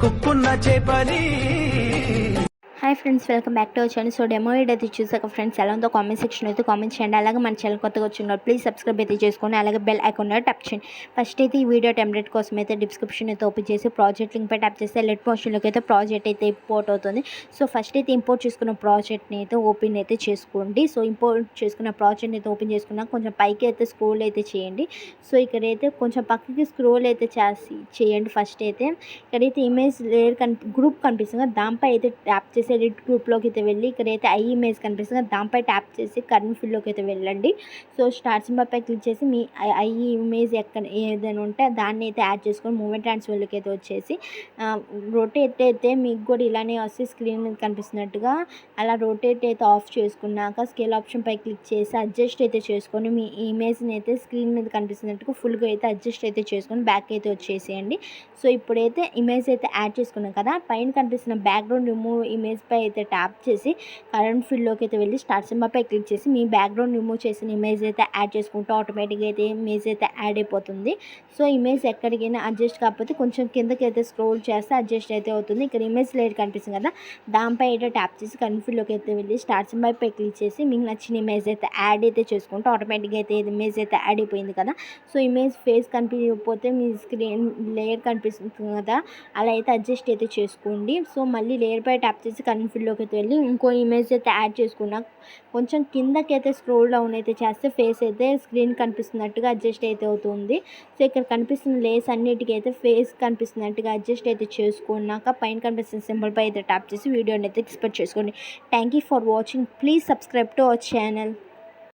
కుక్కున్న చేపని. Hi friends, welcome back to our channel. So demo అయితే చూసాక ఫ్రెండ్స్ ఎలా ఉందో కామెంట్ సెక్షన్ అయితే కామెంట్ చేయండి. అలాగే మన ఛానల్ కొత్తగా వచ్చిన్నారు ప్లీజ్ సబ్స్క్రైబ్ అయితే చేసుకోండి. అలాగే బెల్ ఐకాన్ ట్యాప్ చేయండి. ఫస్ట్ అయితే ఈ వీడియో టెంప్లెట్ కోసం అయితే డిస్క్రిప్షన్ అయితే ఓపెన్ చేసి ప్రాజెక్ట్ లింక్ పై ట్యాప్ చేస్తే లెట్ మోషన్లోకి అయితే ప్రాజెక్ట్ అయితే ఇంపోర్ట్ అవుతుంది. సో ఫస్ట్ అయితే ఇంపోర్ట్ చేసుకున్న ప్రాజెక్ట్ని అయితే ఓపెన్ అయితే చేసుకోండి. సో ఇంపోర్ట్ చేసుకున్న ప్రాజెక్ట్ని అయితే ఓపెన్ చేసుకున్నాక కొంచెం పైకి అయితే స్క్రోల్ అయితే చేయండి. సో ఇక్కడైతే కొంచెం పక్కకి స్క్రోల్ అయితే చేయండి. ఫస్ట్ అయితే ఇక్కడైతే ఇమేజ్ లేయర్ గ్రూప్ కనిపిస్తుంది, దానిపై అయితే ట్యాప్ చేసి ఎడిట్ గ్రూప్లోకి అయితే వెళ్ళి ఇక్కడైతే ఐ ఇమేజ్ కనిపిస్తుంది, దానిపై ట్యాప్ చేసి కరెంట్ ఫీల్డ్లోకి అయితే వెళ్ళండి. సో స్టార్ట్ సింబల్ పై క్లిక్ చేసి మీ ఐ ఇమేజ్ ఎక్కడ ఏదైనా ఉంటే దాన్ని అయితే యాడ్ చేసుకొని మూమెంట్ ట్రాన్స్ఫర్లోకి అయితే వచ్చేసి రొటేట్ అయితే మీకు కూడా ఇలానే వస్తే స్క్రీన్ మీద కనిపిస్తున్నట్టుగా అలా రొటేట్ అయితే ఆఫ్ చేసుకున్నాక స్కేల్ ఆప్షన్ పై క్లిక్ చేసి అడ్జస్ట్ అయితే చేసుకొని మీ ఇమేజ్ని అయితే స్క్రీన్ మీద కనిపిస్తున్నట్టుగా ఫుల్గా అయితే అడ్జస్ట్ అయితే చేసుకొని బ్యాక్ అయితే వచ్చేసేయండి. సో ఇప్పుడైతే ఇమేజ్ అయితే యాడ్ చేసుకున్నాం కదా, పైన కనిపిస్తున్న బ్యాక్గ్రౌండ్ రిమూవ్ ఇమేజ్ పై అయితే ట్యాప్ చేసి కరెంట్ ఫీల్డ్లోకి అయితే వెళ్ళి స్టార్ట్ సింబల్ పై క్లిక్ చేసి మీ బ్యాక్గ్రౌండ్ రిమూవ్ చేసిన ఇమేజ్ అయితే యాడ్ చేసుకుంటే ఆటోమేటిక్గా అయితే ఇమేజ్ అయితే యాడ్ అయిపోతుంది. సో ఇమేజ్ ఎక్కడికైనా అడ్జస్ట్ కాకపోతే కొంచెం కిందకి అయితే స్క్రోల్ చేస్తే అడ్జస్ట్ అయితే అవుతుంది. ఇక్కడ ఇమేజ్ లేయర్ కనిపిస్తుంది కదా, దానిపై అయితే ట్యాప్ చేసి కరెంట్ ఫీల్డ్లోకి అయితే వెళ్ళి స్టార్ట్ సింబల్ పై క్లిక్ చేసి మీకు నచ్చిన ఇమేజ్ అయితే యాడ్ అయితే చేసుకుంటే ఆటోమేటిక్గా అయితే ఇమేజ్ అయితే యాడ్ అయిపోయింది కదా. సో ఇమేజ్ ఫేస్ కనిపించకపోతే మీ స్క్రీన్ లేయర్ కనిపిస్తుంది కదా, అలా అయితే అడ్జస్ట్ అయితే చేసుకోండి. సో మళ్ళీ లేయర్ పై ట్యాప్ చేసి కరెంట్ ఫీల్డ్లోకి అయితే వెళ్ళి ఇంకో ఇమేజ్ అయితే యాడ్ చేసుకున్నా కొంచెం కిందకైతే స్క్రోల్ డౌన్ అయితే చేస్తే ఫేస్ అయితే స్క్రీన్ కనిపిస్తున్నట్టుగా అడ్జస్ట్ అయితే అవుతుంది. సో ఇక్కడ కనిపిస్తున్న లేయర్స్ అన్నిటికీ అయితే ఫేస్ కనిపిస్తున్నట్టుగా అడ్జస్ట్ అయితే చేసుకున్నాక పైన కనిపిస్తున్న సింబల్ పై అయితే ట్యాప్ చేసి వీడియోని అయితే ఎక్స్పెక్ట్ చేసుకోండి. Thank you for watching. Please subscribe to our channel.